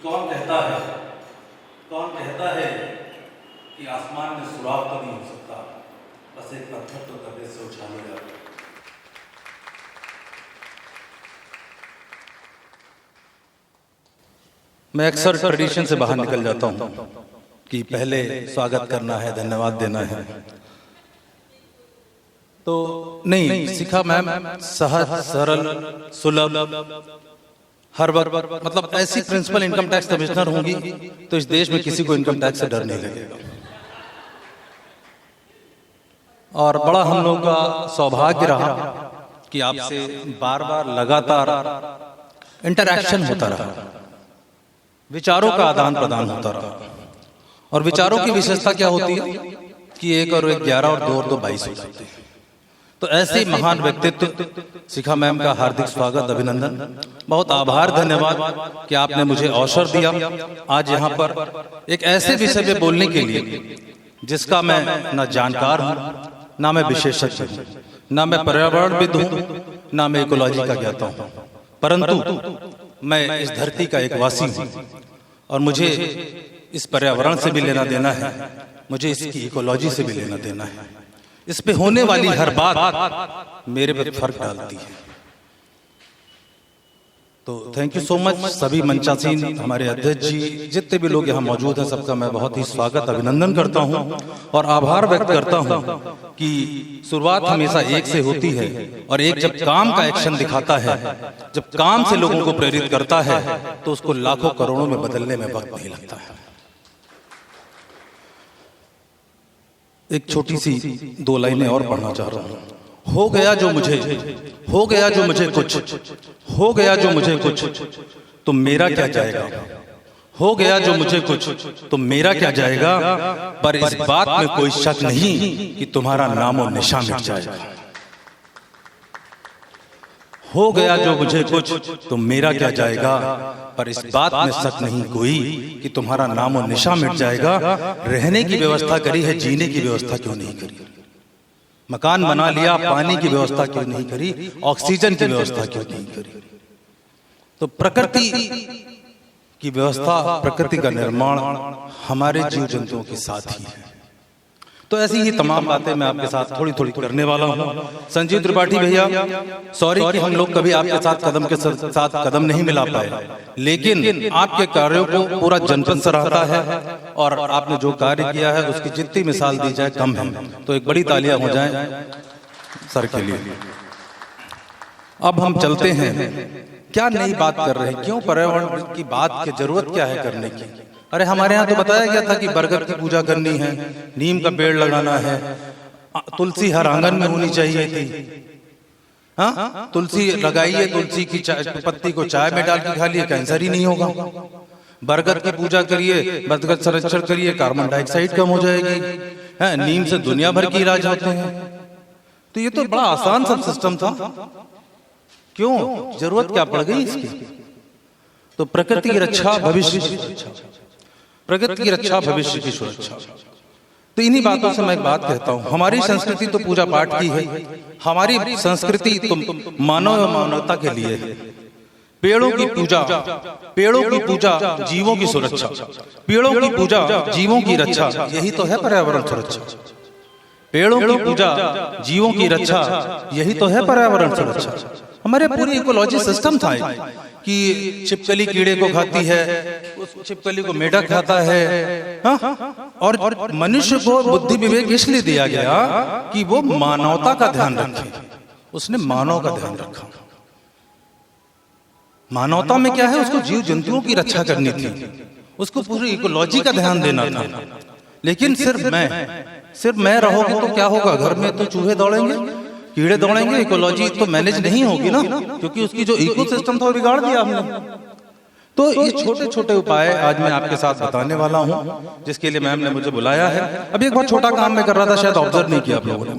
कौन कहता है कि आसमान में सुराग तो नहीं हो सकता, बस एक पत्थर तो कब्र से उछालेगा। मैं अक्सर ट्रेडिशन से बाहर निकल जाता हूं कि पहले स्वागत करना है, धन्यवाद देना है, तो नहीं सीखा मैम। सहज सरल सुलभ हर वक्त, मतलब ऐसी प्रिंसिपल इनकम टैक्स कमिश्नर होंगी तो इस देश में किसी को इनकम टैक्स से डर नहीं लगेगा। और बड़ा हम लोगों का सौभाग्य रहा कि आपसे बार बार लगातार इंटरैक्शन होता रहा, विचारों का आदान प्रदान होता रहा। और विचारों की विशेषता क्या होती है कि 1 और 1 11 और 2 और 2 22 हो जाते हैं। तो ऐसे ही महान व्यक्तित्व शिखा मैम का हार्दिक स्वागत, अभिनंदन, बहुत आभार, धन्यवाद कि आपने मुझे अवसर दिया आज यहाँ पर एक ऐसे विषय पे बोलने के लिए जिसका मैं न जानकार हूँ, ना मैं विशेषज्ञ हूँ, ना मैं पर्यावरणविद हूँ, ना मैं इकोलॉजी का ज्ञाता हूँ, परंतु मैं इस धरती का एक वासी हूँ और मुझे इस पर्यावरण से भी लेना देना है, मुझे इसकी इकोलॉजी से भी लेना देना है। इस पे होने वाली हर बात मेरे पे फर्क डालती है। तो थैंक यू सो मच सभी मंचासीन, हमारे अध्यक्ष जी, जितने भी लोग यहाँ मौजूद हैं, सबका मैं बहुत ही स्वागत अभिनंदन करता हूँ और आभार व्यक्त करता हूँ कि शुरुआत हमेशा एक से होती है और एक जब काम का एक्शन दिखाता है, जब काम से लोगों को प्रेरित करता है तो उसको लाखों करोड़ों में बदलने में वक्त नहीं लगता है। एक छोटी सी 2 लाइनें और पढ़ना चाह रहा हूँ। हो गया जो मुझे कुछ, हो गया जो मुझे कुछ, तो मेरा क्या जाएगा। हो गया जो मुझे कुछ, तो मेरा क्या जाएगा, पर इस बात में कोई शक नहीं कि तुम्हारा नामो निशान मिट जाएगा। हो गया जो मुझे कुछ, तो मेरा क्या जाएगा, पर इस बात में शक नहीं कोई कि तुम्हारा नामो निशा मिट जाएगा। रहने की व्यवस्था करी है, जीने की व्यवस्था क्यों नहीं करी। मकान बना लिया, पानी की व्यवस्था क्यों नहीं करी, ऑक्सीजन की व्यवस्था क्यों नहीं करी। तो प्रकृति की व्यवस्था, प्रकृति का निर्माण हमारे जीव जंतुओं के साथ ही है। तो ऐसी ही तमाम बातें मैं आपके साथ थोड़ी थोड़ी करने वाला हूँ। संजीव त्रिपाठी भैया, सॉरी कि हम लोग कभी आपके साथ कदम के साथ कदम नहीं मिला पाए, लेकिन आपके कार्यों को पूरा जनपद सराहता है और आपने जो कार्य किया है उसकी जितनी मिसाल दी जाए कम है। तो एक बड़ी तालियां हो जाएं सर के लिए। अब हम चलते हैं, क्या नई बात कर रहे हैं, क्यों पर्यावरण की बात की जरूरत क्या है करने की। अरे हमारे यहाँ तो बताया गया था कि बरगद की पूजा करनी है, नीम का पेड़ लगाना है, तुलसी हर आंगन में होनी चाहिए थी। हाँ, तुलसी लगाइए, तुलसी की पत्ती को चाय में डाल के खा लिए, कैंसर ही नहीं होगा। बरगद की पूजा करिए, बरगद संरक्षण करिए, कार्बन डाइऑक्साइड कम हो जाएगी। है, नीम से दुनिया भर के इलाज होते हैं। तो ये तो बड़ा आसान सा सिस्टम था, क्यों जरूरत क्या पड़ गई इसकी। तो प्रकृति की रक्षा, भविष्य की रक्षा, प्रकृति की रक्षा, भविष्य की सुरक्षा। तो इन्हीं बातों से मैं एक बात कहता हूँ, हमारी संस्कृति तो पूजा पाठ की है, हमारी संस्कृति तो मानव एवं मानवता के लिए है। पेड़ों की पूजा, पेड़ों की पूजा, जीवों की सुरक्षा, पेड़ों की पूजा, जीवों की रक्षा, यही तो है पर्यावरण सुरक्षा। पेड़ों की पूजा, जीवों की रक्षा, यही तो है पर्यावरण सुरक्षा। हमारे पूरी इकोलॉजी सिस्टम था कि छिपकली कीड़े को खाती है, उस छिपकली को मेढक खाता है। हाँ? और मनुष्य को बुद्धि विवेक इसलिए दिया गया कि वो मानवता का ध्यान रखे। उसने मानव का ध्यान रखा। मानवता में क्या है, उसको जीव जंतुओं की रक्षा करनी थी, उसको पूरी इकोलॉजी का ध्यान देना था। लेकिन सिर्फ मैं रहोगे तो क्या होगा, घर में तो चूहे दौड़ेंगे, कीड़े दौड़ेंगे, इकोलॉजी तो मैनेज नहीं होगी ना, क्योंकि उसकी जो इकोसिस्टम था वो बिगाड़ दिया हमने। तो ये छोटे छोटे उपाय आज मैं आपके साथ बताने वाला हूँ, जिसके लिए मैम ने मुझे बुलाया है। अभी एक बहुत छोटा काम मैं कर रहा था, शायद ऑब्जर्व नहीं किया आप लोगों ने।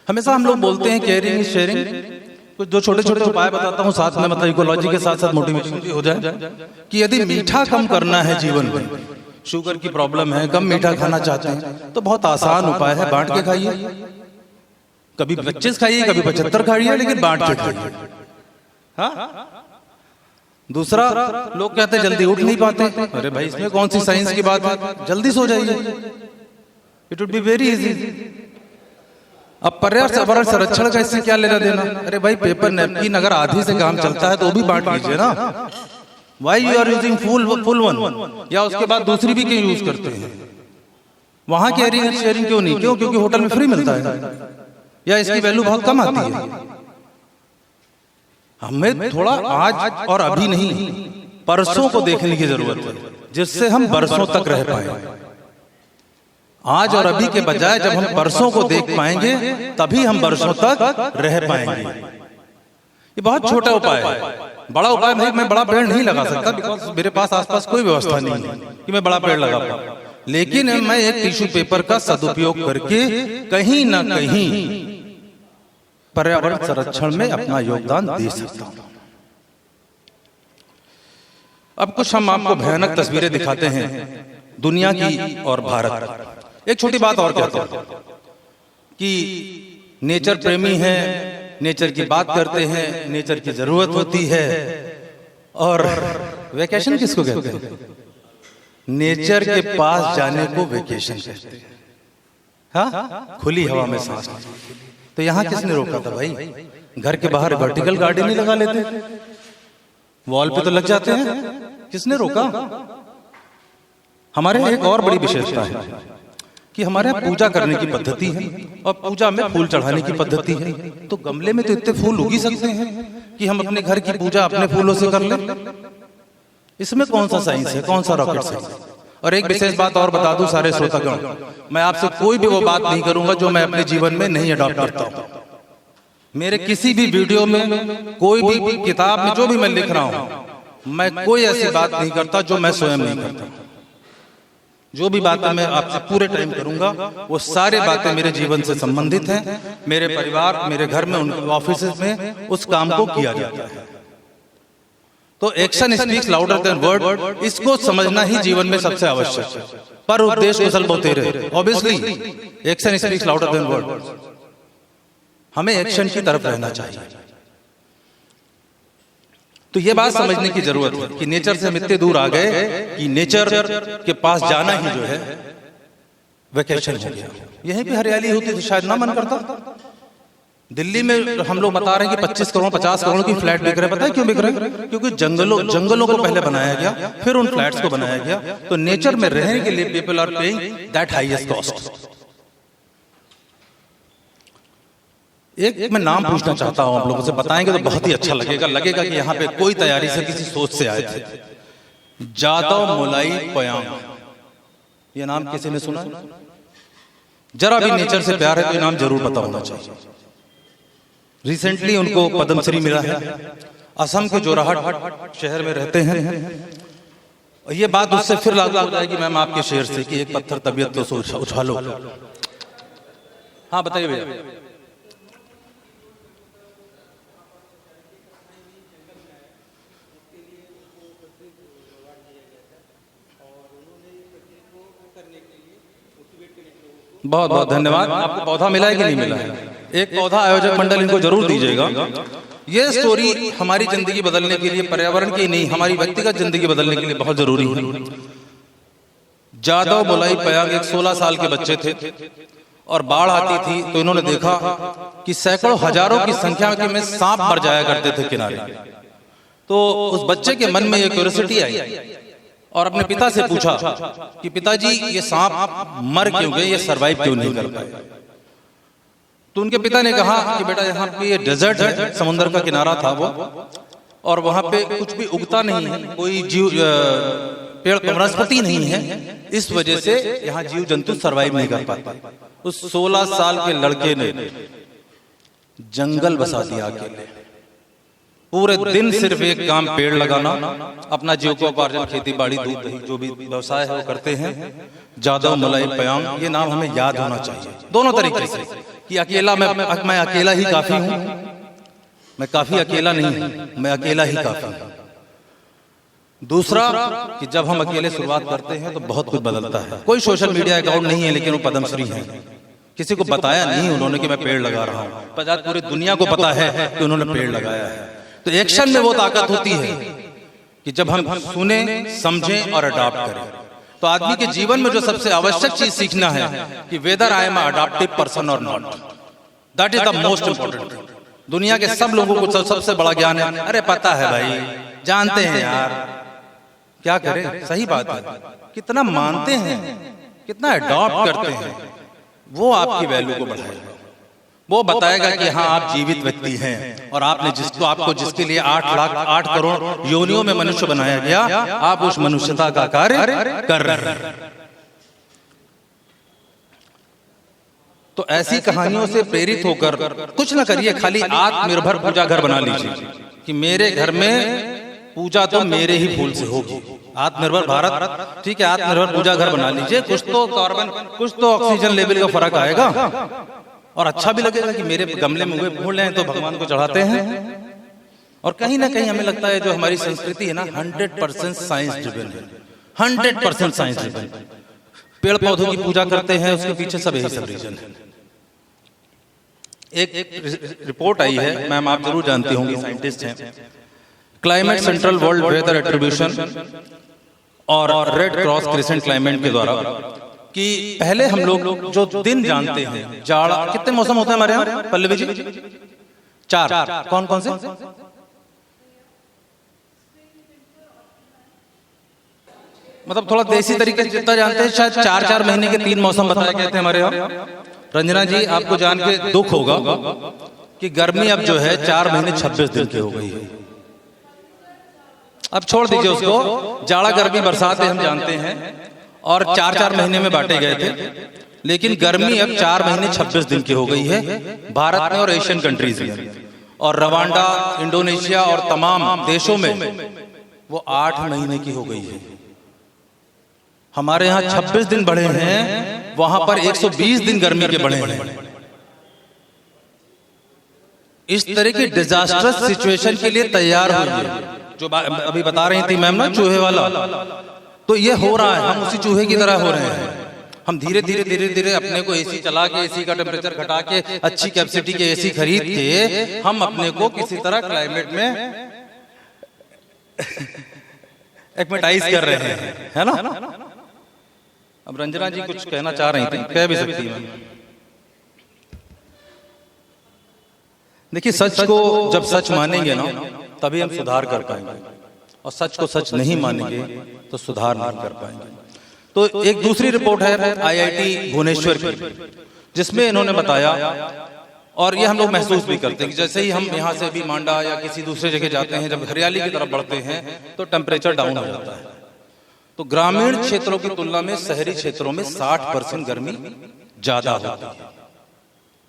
हमेशा हम लोग बोलते हैं केयरिंग इज शेयरिंग, कुछ जो छोटे छोटे उपाय बताता हूँ साथ में, मतलब इकोलॉजी के साथ साथ मोटिवेशन भी हो जाए कि यदि मीठा कम करना है जीवन में, शुगर की प्रॉब्लम है, कम मीठा खाना चाहते हैं, तो बहुत आसान उपाय है, बांट के खाइए। कभी 25 खाइए, कभी 75 खाइए, लेकिन बांट के खाइए। हाँ, दूसरा, लोग कहते हैं जल्दी उठ नहीं पाते। अरे भाई इसमें कौन सी साइंस की बात है, जल्दी सो जाइए, it would be very easy. अब पर्यावरण संरक्षण का इससे क्या लेना देना? अरे भाई पेपर नैपकिन अगर आधी से काम चलता है तो वो भी बांट लीजिए ना। Why you are using full one, या उसके बाद दूसरी भी क्यों यूज करते हैं? वहां केयरिंग शेयरिंग क्यों नहीं? क्यों? क्योंकि होटल में फ्री मिलता है, या इसकी वैल्यू बहुत कम आती है। हमें थोड़ा आज और अभी नहीं, परसों को देखने की जरूरत है, जिससे हम बरसों तक रह पाए। आज और अभी के बजाय जब हम परसों को देख पाएंगे तभी हम बरसों तक रह पाएंगे। ये बहुत छोटा उपाय है। बड़ा उपाय भाई, मैं बड़ा पेड़ नहीं लगा सकता बिकॉज मेरे पास आसपास कोई व्यवस्था नहीं है कि मैं बड़ा पेड़ लगा पाऊं, लेकिन मैं एक टिश्यू पेपर का सदुपयोग करके कहीं ना कहीं पर्यावरण संरक्षण में अपना योगदान दे सकता हूं। अब कुछ हम आपको भयानक तस्वीरें दिखाते हैं दुनिया की और भारत। एक छोटी बात और कहता हूं कि नेचर प्रेमी है, नेचर की बात करते हैं, नेचर की जरूरत होती है, और वेकेशन किसको कहते हैं? नेचर के पास जाने को वेकेशन कहते हैं। हाँ, खुली हवा में सांस। तो यहां किसने रोका था भाई? घर के बाहर वर्टिकल गार्डन नहीं लगा लेते? वॉल पे तो लग जाते हैं, किसने रोका? हमारे एक और बड़ी विशेषता है कि हमारे यहाँ पूजा करने की पद्धति है और पूजा में फूल चढ़ाने की पद्धति है। तो गमले में तो इतने फूल उग ही सकते हैं कि हम अपने घर की पूजा अपने फूलों से कर लें। इसमें कौन सा साइंस है, कौन सा रॉकेट साइंस? और एक विशेष बात और बता दूं सारे श्रोतागण, मैं आपसे कोई भी वो बात नहीं करूंगा जो मैं अपने जीवन में नहीं अडॉप्ट करता हूं। मेरे किसी भी वीडियो में, कोई भी किताब में जो भी मैं लिख रहा हूं, मैं कोई ऐसी बात नहीं करता जो मैं स्वयं नहीं करता। जो भी बातें मैं आपसे पूरे टाइम करूंगा वो सारे बातें मेरे जीवन से संबंधित हैं। मेरे परिवार, मेरे घर में, उनके ऑफिस में उस काम को किया जाता है। तो action speaks louder than word, इसको समझना ही जीवन में सबसे आवश्यक है। पर उद्देश्य कुशल बहुतेरे, obviously action speaks louder than word. हमें एक्शन की तरफ रहना चाहिए। तो ये बात समझने की जरूरत है कि नेचर से हम इतने दूर आ गए कि नेचर के पास जाना ही जो है वेकेशन हो गया। यहीं पे हरियाली होती तो शायद ना मन करता। दिल्ली में हम लोग बता रहे हैं कि 25 करोड़ 50 करोड़ की फ्लैट बिक रहे हैं। पता है क्यों बिक रहे हैं? क्योंकि जंगलों को पहले बनाया गया, फिर उन फ्लैट्स को बनाया गया। तो नेचर में रहने के लिए people are paying that highest cost. एक मैं नाम पूछना चाहता हूं, आप लोगों से बताएंगे तो बहुत ही अच्छा लगेगा कि यहाँ पे कोई तैयारी से किसी सोच से आए थे। जादव मोलाई पयांग, ये नाम किसी ने सुना? जरा भी नेचर से प्यार है तो ये नाम जरूर पता होना चाहिए। रिसेंटली उनको पद्मश्री मिला है। असम के जोरहाट शहर में रहते हैं। ये बात उससे फिर लागू हो जाएगी मैम आपके शेर से कि एक पत्थर तबीयत तो उठा लो। हाँ बताइए भैया। बहुत बहुत धन्यवाद। आपको पौधा मिला है कि नहीं मिला है? एक पौधा आयोजक मंडल इनको जरूर दीजिएगा। ये स्टोरी हमारी जिंदगी बदलने के लिए, पर्यावरण की नहीं, हमारी व्यक्तिगत जिंदगी बदलने के लिए बहुत जरूरी है। जादव मोलाई पयांग एक 16 साल के बच्चे थे और बाढ़ आती थी तो इन्होंने देखा कि सैकड़ों हजारों की संख्या में सांप मर जाया करते थे किनारे। तो उस बच्चे के मन में ये क्यूरियोसिटी आई और अपने पिता से पूछा कि पिताजी ये सांप मर क्यों गए, ये सरवाइव क्यों नहीं कर पाए? तो उनके पिता ने कहा कि बेटा यहाँ पे ये डेजर्ट है, समुद्र का किनारा था वो, और वहां पे कुछ भी उगता नहीं है, कोई जीव पेड़ वनस्पति नहीं है, इस वजह से यहाँ जीव जंतु सरवाइव नहीं कर पाते। उस 16 साल के लड़के ने जंगल बसा दिया अकेले। पूरे दिन सिर्फ एक काम पेड़ लगाना, अपना जीविकोपार्जन, खेती बाड़ी, दूध दही जो भी व्यवसाय है वो करते हैं। जादव मोलाई पयांग, ये नाम हमें याद होना चाहिए दोनों तरीके से कि अकेला मैं अकेला ही काफी हूं, मैं काफी अकेला नहीं हूं, मैं अकेला ही काफी हूं। दूसरा कि जब हम अकेले शुरुआत करते हैं तो बहुत कुछ बदलता है। कोई सोशल मीडिया अकाउंट नहीं है लेकिन वो पद्मश्री है। किसी को बताया नहीं उन्होंने कि मैं पेड़ लगा रहा हूं, पर पूरी दुनिया को पता है कि उन्होंने पेड़ लगाया है। तो एक्शन में वो ताकत होती है कि जब हम सुने, समझें और अडॉप्ट करें। तो आदमी के जीवन में जो सबसे आवश्यक चीज सीखना है कि whether I am adoptive person और not, that is the most important. दुनिया के सब लोगों को सबसे बड़ा ज्ञान है, अरे पता है भाई, जानते हैं यार, क्या करें। सही बात है, कितना मानते हैं, कितना अडॉप्ट करते हैं, वो आपकी वैल्यू को बढ़ाएगा। वो बताएगा कि हाँ आप जीवित व्यक्ति हैं और आपने आपको जिसके लिए 8 करोड़ योनियों में मनुष्य बनाया गया, आप उस मनुष्यता का कार्य कर रहे हैं। तो ऐसी कहानियों से प्रेरित होकर कुछ ना करिए, खाली आत्मनिर्भर पूजा घर बना लीजिए कि मेरे घर में पूजा तो मेरे ही फूल से होगी। आत्मनिर्भर भारत, ठीक है, आत्मनिर्भर पूजा घर बना लीजिए। कुछ तो कार्बन, कुछ तो ऑक्सीजन लेवल का फर्क आएगा और अच्छा भी लगेगा कि मेरे गमले में हुए फूल हैं तो भगवान को चढ़ाते हैं। और कहीं ना कहीं हमें लगता है जो हमारी संस्कृति है ना 100% साइंस ड्रिवन है, 100% साइंस ड्रिवन। पेड़ पौधों की पूजा करते हैं, उसके पीछे सब यही सब रीजन है। एक रिपोर्ट आई है, मैम आप जरूर जानती होंगी, साइंटिस्ट हैं, climate central world weather attribution और रेड क्रॉस क्रिसेंट क्लाइमेट के द्वारा, कि पहले हम लोग जो दिन जानते हैं, जाड़ा, कितने मौसम होते हैं हमारे यहाँ पल्लवी जी? 4। कौन कौन से? मतलब थोड़ा देसी तरीके से जितना जानते हैं, शायद 4 महीने के 3 मौसम बताए गए थे हमारे यहाँ। रंजना जी आपको जान के दुख होगा कि गर्मी अब जो है 4 महीने 26 दिन की हो गई है। अब छोड़ दीजिए उसको, जाड़ा गर्मी बरसात हम जानते हैं और 4 महीने में बांटे गए थे, लेकिन गर्मी अब 4 महीने 26 दिन की हो गई है भारत में और एशियन कंट्रीज में। और रवांडा, इंडोनेशिया और तमाम देशों में वो 8 महीने की हो गई है। हमारे यहाँ 26 दिन बढ़े हैं, वहां पर 120 दिन गर्मी के बढ़े हैं। इस तरह की डिजास्टर्स सिचुएशन के लिए तैयार हुई है, जो अभी बता रही थी मैम ना चूहे वाला, तो ये हो रहा है, हम उसी चूहे की तरह हो रहे हैं। हम धीरे धीरे अपने को एसी चला के, एसी का टेम्परेचर घटा के, अच्छी कैपेसिटी के एसी खरीद के हम अपने को किसी तरह क्लाइमेट में एक्मेटाइज कर रहे हैं, है ना? अब रंजना जी कुछ कहना चाह रही थी, कह भी सकती है। देखिए, सच को जब सच मानेंगे ना तभी हम सुधार कर पाएंगे, और सच को सच नहीं मानेंगे तो सुधार नहीं कर पाएंगे। तो एक दूसरी रिपोर्ट है IIT भुवनेश्वर की, जिसमें इन्होंने बताया, और ये हम लोग महसूस भी करते हैं कि जैसे ही हम यहाँ से भी मांडा या किसी दूसरे जगह जाते हैं, जब हरियाली की तरफ बढ़ते हैं तो टेम्परेचर डाउन हो जाता है। तो ग्रामीण क्षेत्रों की तुलना में शहरी क्षेत्रों में 60% गर्मी ज्यादा होती है।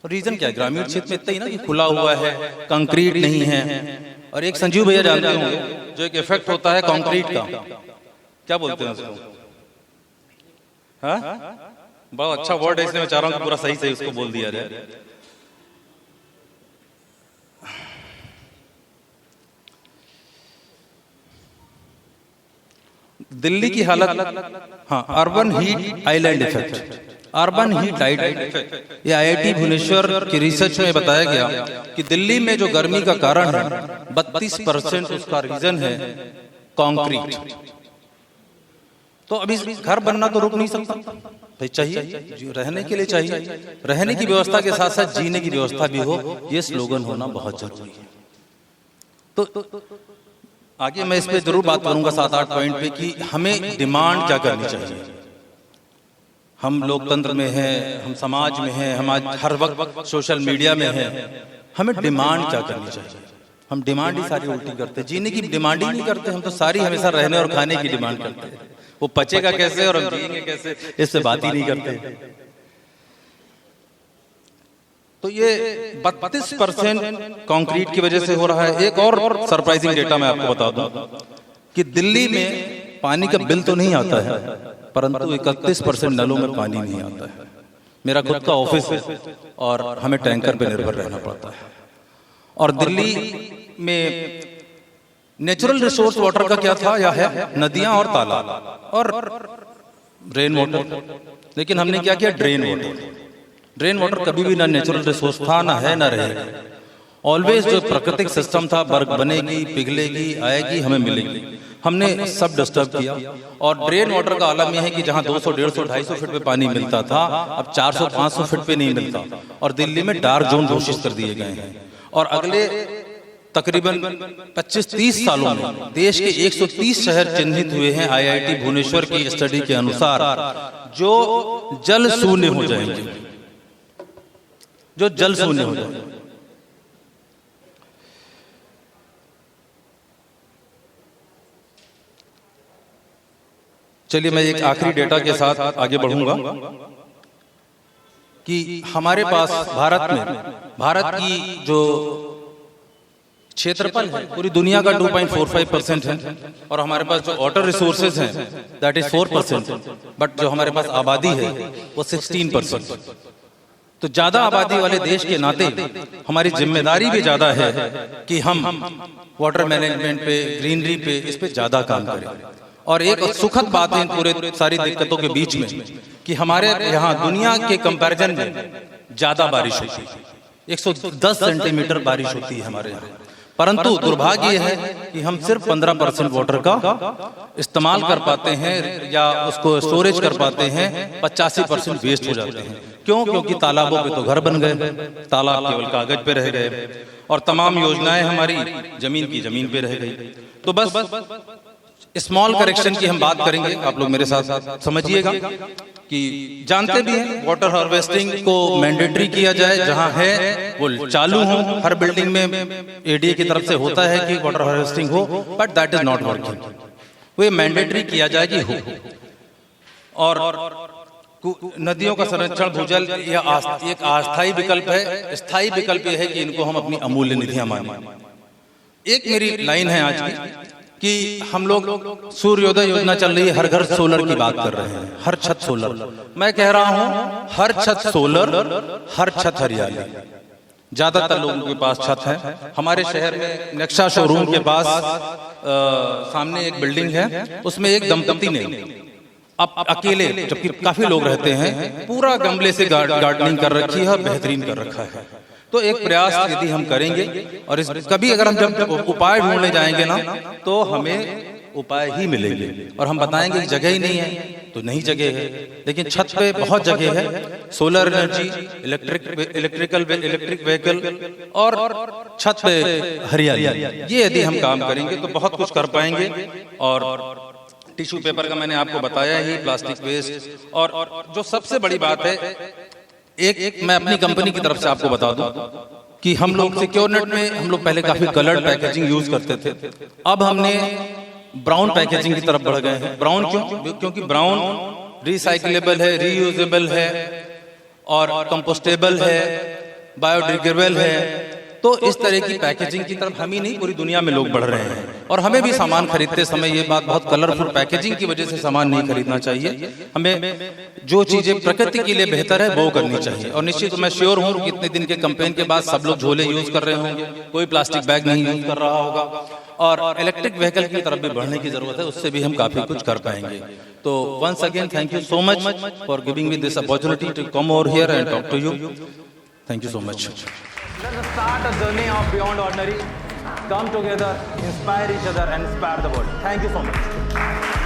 तो रीजन क्या है? ग्रामीण क्षेत्र में इतना ही ना कि खुला हुआ है, कंक्रीट नहीं है। और एक संजीव भैया जानते होंगे जो एक इफेक्ट होता है कंक्रीट का, क्या बोलते हैं उसको? हाँ, बहुत अच्छा वर्ड है, इसलिए मैं चाह रहा हूँ कि पूरा सही सही उसको बोल दिया जाए। दिल्ली की हालत, हाँ, urban heat island effect, urban heat island effect, ये IIT भुवनेश्वर की रिसर्च में बताया गया कि दिल्ली में जो गर्मी का कारण है 32% उसका रीजन है कंक्रीट। तो अभी घर बनना तो रुक नहीं सकता भाई, चाहिए रहने के लिए, चाहिए रहने की व्यवस्था के साथ साथ जीने की व्यवस्था भी हो, ये स्लोगन होना बहुत जरूरी है। तो आगे मैं इस पे जरूर बात करूंगा 7-8 पॉइंट पे कि हमें डिमांड क्या करनी चाहिए। हम लोकतंत्र में हैं, हम समाज में हैं, हम आज हर वक्त सोशल मीडिया में हैं, हमें डिमांड क्या करनी चाहिए? हम डिमांड ही सारी उल्टी करते हैं, जीने की डिमांड ही नहीं करते, हम तो सारी हमेशा रहने और खाने की डिमांड करते हैं। वो पचेगा कैसे और हम जिएंगे कैसे, इससे बात ही नहीं करते। तो ये 32% कंक्रीट की वजह से हो रहा है। एक और सरप्राइजिंग डेटा मैं आपको बता दूं कि दिल्ली में पानी का बिल तो नहीं आता है, परंतु 31% नलों में पानी नहीं आता है। मेरा खुद का ऑफिस है और हमें टैंकर पे निर्भर रहना पड़ता है। और दिल्ली में नेचुरल रिसोर्स वाटर का क्या था या है? नदियां और तालाब और रेन वाटर। लेकिन हमने क्या किया? Drain water. ड्रेन वाटर कभी भी ना नेचुरल रिसोर्स था, ना है, ना रहेगा। ऑलवेज जो प्राकृतिक सिस्टम था, बर्फ बनेगी, पिघलेगी, आएगी, हमें मिलेगी। हमने सब डिस्टर्ब किया। और ड्रेन वाटर का आलम यह है कि जहां 200, 150, 250 फीट पे पानी मिलता था, अब 400, 500 फीट पे नहीं मिलता। और दिल्ली में डार्क जोन घोषित कर दिए गए हैं। और अगले तकरीबन 25-30 सालों में देश के 130 शहर चिन्हित हुए हैं IIT भुवनेश्वर की स्टडी के अनुसार, जो जल शून्य हो जाएंगे, जो जल शून्य हो जाएंगे। चलिए मैं एक आखिरी डेटा के साथ आगे बढ़ूंगा कि हमारे पास भारत की जो क्षेत्रफल है पूरी दुनिया का 2.45% है, और हमारे पास जो वाटर रिसोर्सेज हैं दैट इज 4%, बट जो हमारे पास आबादी है वो 16%। तो ज्यादा आबादी वाले देश के नाते हमारी जिम्मेदारी भी ज्यादा है कि हम वाटर मैनेजमेंट पे, ग्रीनरी पे, इस पे ज्यादा काम करें। और एक सुखद बात है पूरे सारी दिक्कतों के बीच में कि हमारे यहाँ दुनिया के कंपैरिजन में ज्यादा बारिश होती है, 110 सेंटीमीटर बारिश होती है हमारे यहाँ। परंतु दुर्भाग्य यह है कि हम सिर्फ 15% वाटर का इस्तेमाल कर पाते हैं या उसको स्टोरेज कर पाते हैं, 85% वेस्ट हो जाते हैं। क्यों? क्योंकि तालाबों पे तो घर बन गए, तालाब केवल कागज पे रह गए, और तमाम योजनाएं हमारी जमीन की जमीन पे रह गई। तो बस स्मॉल करेक्शन की हम बात करेंगे, आप लोग मेरे साथ समझिएगा कि जानते भी हैं वाटर हार्वेस्टिंग को मैंडेटरी किया जाए, जहां है वो चालू हो। हर बिल्डिंग में ADA की तरफ से होता है कि वाटर हार्वेस्टिंग हो, but that is not working. वो मैंडेटरी किया जाए कि हो। और नदियों का संरक्षण, भूजल, यह एक अस्थायी विकल्प है। स्थायी विकल्प यह है कि इनको हम अपनी अमूल्य निधियां मानें। एक मेरी लाइन है आज की कि हम लोग सूर्योदय योजना चल रही है, हर घर सोलर की बात कर रहे हैं, हर छत सोलर। मैं कह रहा हूं हर छत सोलर, हर छत हरियाली। ज्यादातर लोगों के पास छत है। हमारे शहर में नेक्सा शोरूम के पास सामने एक बिल्डिंग है, उसमें एक दंपति ने अब अकेले, जबकि काफी लोग रहते हैं, पूरा गमले से गार्डनिंग कर रखी है, बेहतरीन कर रखा है। तो एक प्रयास यदि हम करेंगे, और इस कभी अगर हम जब उपाय ढूंढने जाएंगे ना, तो हमें उपाय ही मिलेंगे। और हम बताएंगे कि जगह ही नहीं है, तो नहीं जगह है, लेकिन छत पे बहुत जगह है। सोलर एनर्जी, इलेक्ट्रिक व्हीकल और छत पे हरियाली, ये यदि हम काम करेंगे तो बहुत कुछ कर पाएंगे। और टिश्यू पेपर का मैंने आपको बताया ही, प्लास्टिक वेस्ट, और जो सबसे बड़ी बात है, एक मैं अपनी कंपनी की तरफ से आपको बता दूं कि हम लोग सिक्योरनेट में हम लोग पहले काफी कलर्ड पैकेजिंग यूज करते थे, अब हमने ब्राउन पैकेजिंग की तरफ बढ़ गए हैं। ब्राउन क्यों? क्योंकि ब्राउन रिसाइक्लेबल है, रीयूजेबल है, और कंपोस्टेबल है, बायोडिग्रेडेबल है। तो इस तरह की पैकेजिंग की तरफ हम ही नहीं, पूरी दुनिया में लोग बढ़ रहे हैं। और हमें भी सामान खरीदते समय ये बात, बहुत कलरफुल पैकेजिंग की वजह से सामान नहीं खरीदना चाहिए। हमें जो चीजें प्रकृति के लिए बेहतर है वो करनी चाहिए। और निश्चित मैं श्योर हूँ कि इतने दिन के कैंपेन के बाद सब लोग झोले यूज कर रहे होंगे, कोई प्लास्टिक बैग नहीं यूज कर रहा होगा। और इलेक्ट्रिक व्हीकल की तरफ भी बढ़ने की जरूरत है, उससे भी हम काफी कुछ कर पाएंगे। तो once again thank you so much for giving me this opportunity to come over here and talk to you. Thank you so much. Let's start a journey of beyond ordinary. Come together, inspire each other and inspire the world. Thank you so much.